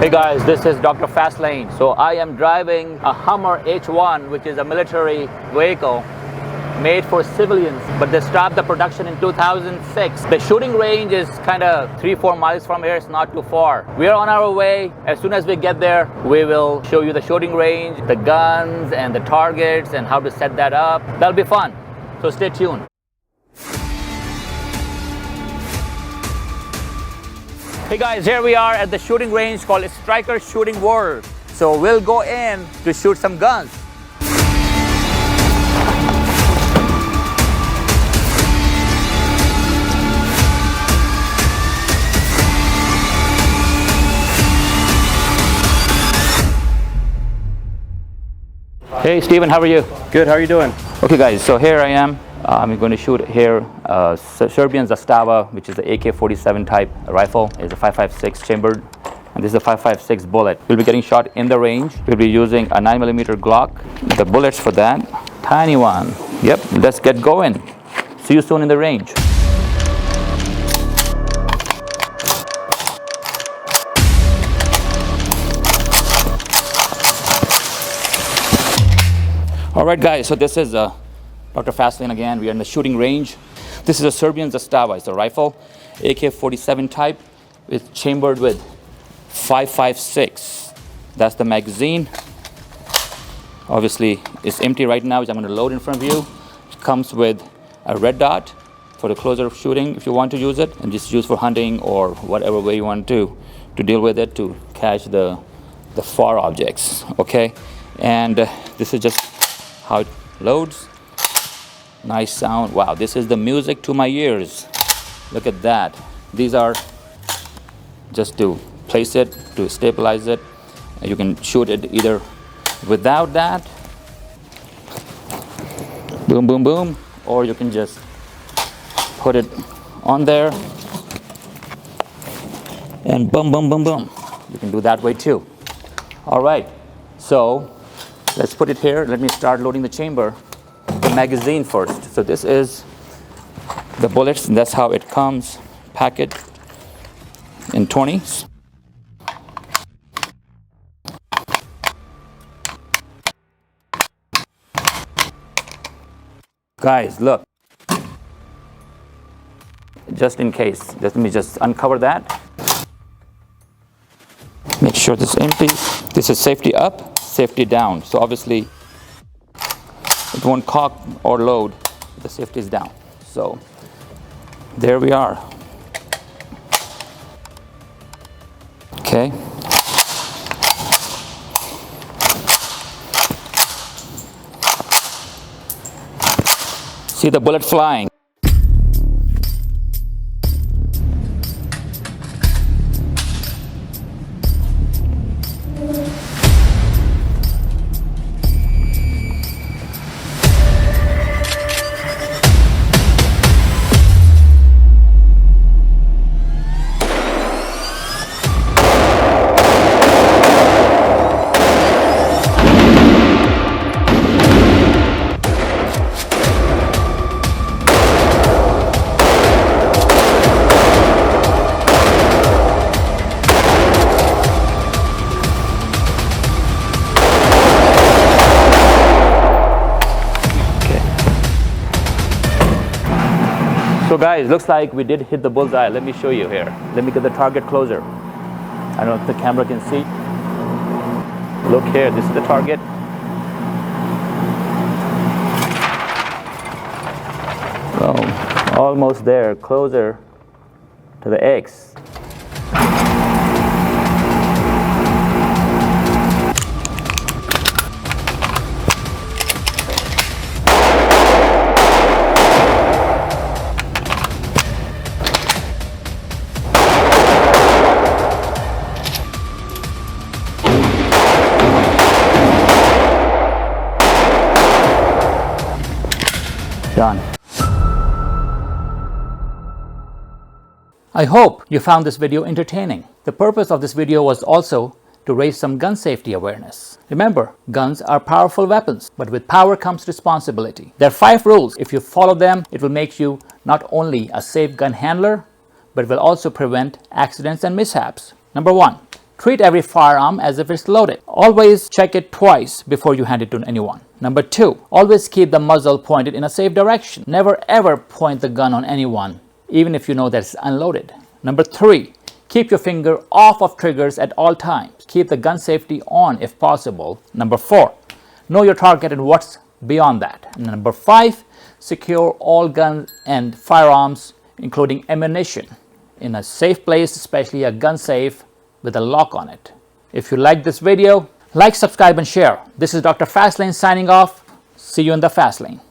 Hey guys, this is Dr. Fastlane. So I am driving a Hummer H1, which is a military vehicle made for civilians, but they stopped the production in 2006. The shooting range is kind of 3-4 miles from here. It's not too far. We are on our way. As soon as we get there, we will show you the shooting range, the guns and the targets and how to set that up. That'll be fun. So stay tuned. Hey guys, here we are at the shooting range called Striker Shooting World. So we'll go in to shoot some guns. Hey Steven, how are you? Good, how are you doing? Okay guys, so here I am. I'm going to shoot here Serbian Zastava, which is the AK-47 type rifle. It's a 5.56 chambered, and this is a 5.56 bullet. We'll be getting shot in the range. We'll be using a 9mm Glock. The bullets for that, tiny one. Yep, let's get going. See you soon in the range. All right guys, so this is Dr. Fastlane again. We are in the shooting range. This is a Serbian Zastava. It's a rifle, AK-47 type. It's chambered with 5.56. That's the magazine. Obviously, it's empty right now, which I'm going to load in front of you. It comes with a red dot for the closer shooting if you want to use it, and just use for hunting or whatever way you want to deal with it to catch the far objects. Okay, and this is just how it loads. Nice sound. Wow, this is the music to my ears. Look at that. These are just to place it, to stabilize it. You can shoot it either without that, boom, boom, boom, or you can just put it on there and boom, boom, boom, boom. You can do that way too. All right, so let's put it here. Let me start loading the chamber. The magazine first. So this is the bullets, and that's how it comes, packet in 20s. Guys, look. Just in case, let me just uncover that. Make sure this is empty. This is safety up, safety down. So obviously it won't cock or load if the safety is down. So there we are. Okay. See the bullet flying. So guys, looks like we did hit the bullseye. Let me show you here. Let me get the target closer. I don't know if the camera can see. Look here, this is the target. So, almost there, closer to the X. Done. I hope you found this video entertaining. The purpose of this video was also to raise some gun safety awareness. Remember, guns are powerful weapons, but with power comes responsibility. There are 5 rules. If you follow them, it will make you not only a safe gun handler, but will also prevent accidents and mishaps. Number 1, Treat every firearm as if it's loaded. Always check it twice before you hand it to anyone. Number 2, always keep the muzzle pointed in a safe direction. Never ever point the gun on anyone, even if you know that it's unloaded. Number 3, keep your finger off of triggers at all times. Keep the gun safety on if possible. Number 4, know your target and what's beyond that. And number 5, secure all guns and firearms, including ammunition, in a safe place, especially a gun safe with a lock on it. If you like this video, like, subscribe, and share. This is Dr. Fastlane signing off. See you in the fast lane.